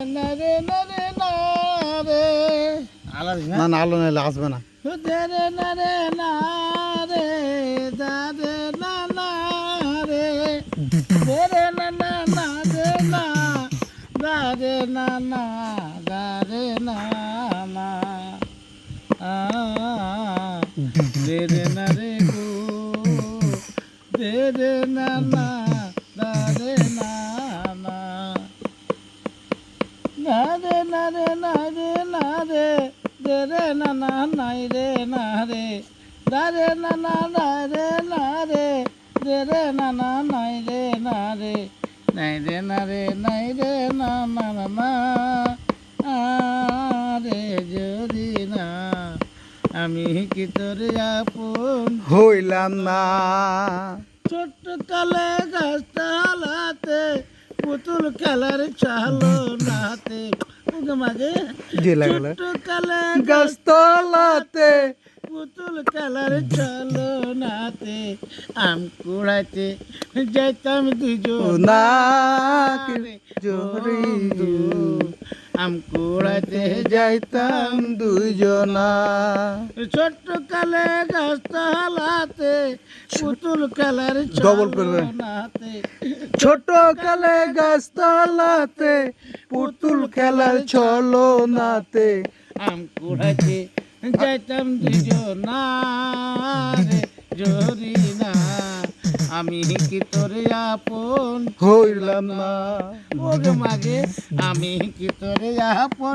না রে না রে না রে না না আলো নাইলে আসবে না। দে রে না রে না রে দা রে না না রে দে রে না না না রে না দা রে না না দা রে না না দে রে না রে গো দে রে না না দা রে না না না রে না রে না রে না রে দে রে না না নাই রে না রে দা রে না না না রে না রে দে রে না না নাই রে না রে নাই রে না রে নাই রে না না না না রে যদি না আমি কি তোর আপন হইলাম না। ছোট্ট কালে গাছতলাতে পুতুল খেলার চালো নাতে মাঝে জি লাগলো ছোট্ট কালে গাছতলাতে পুতুল খেলার চালো নাতে আম কুড়াইতে যাইতাম দুজন না বন্ধু আম কুড়াইতে যাইতাম দুইজনা। ছোট্ট কালে গাছতলাতে পুতুল খেলার Double করবে। নাতে ছোট কালে গাছতলাতে পুতুল খেলার ছলো নাতে আম কুড়াইতে যাইতাম দুজন রে জরি না আমি কি তোরে আপন হইলাম না। ওগে মাগে আমি কি তোরে আপন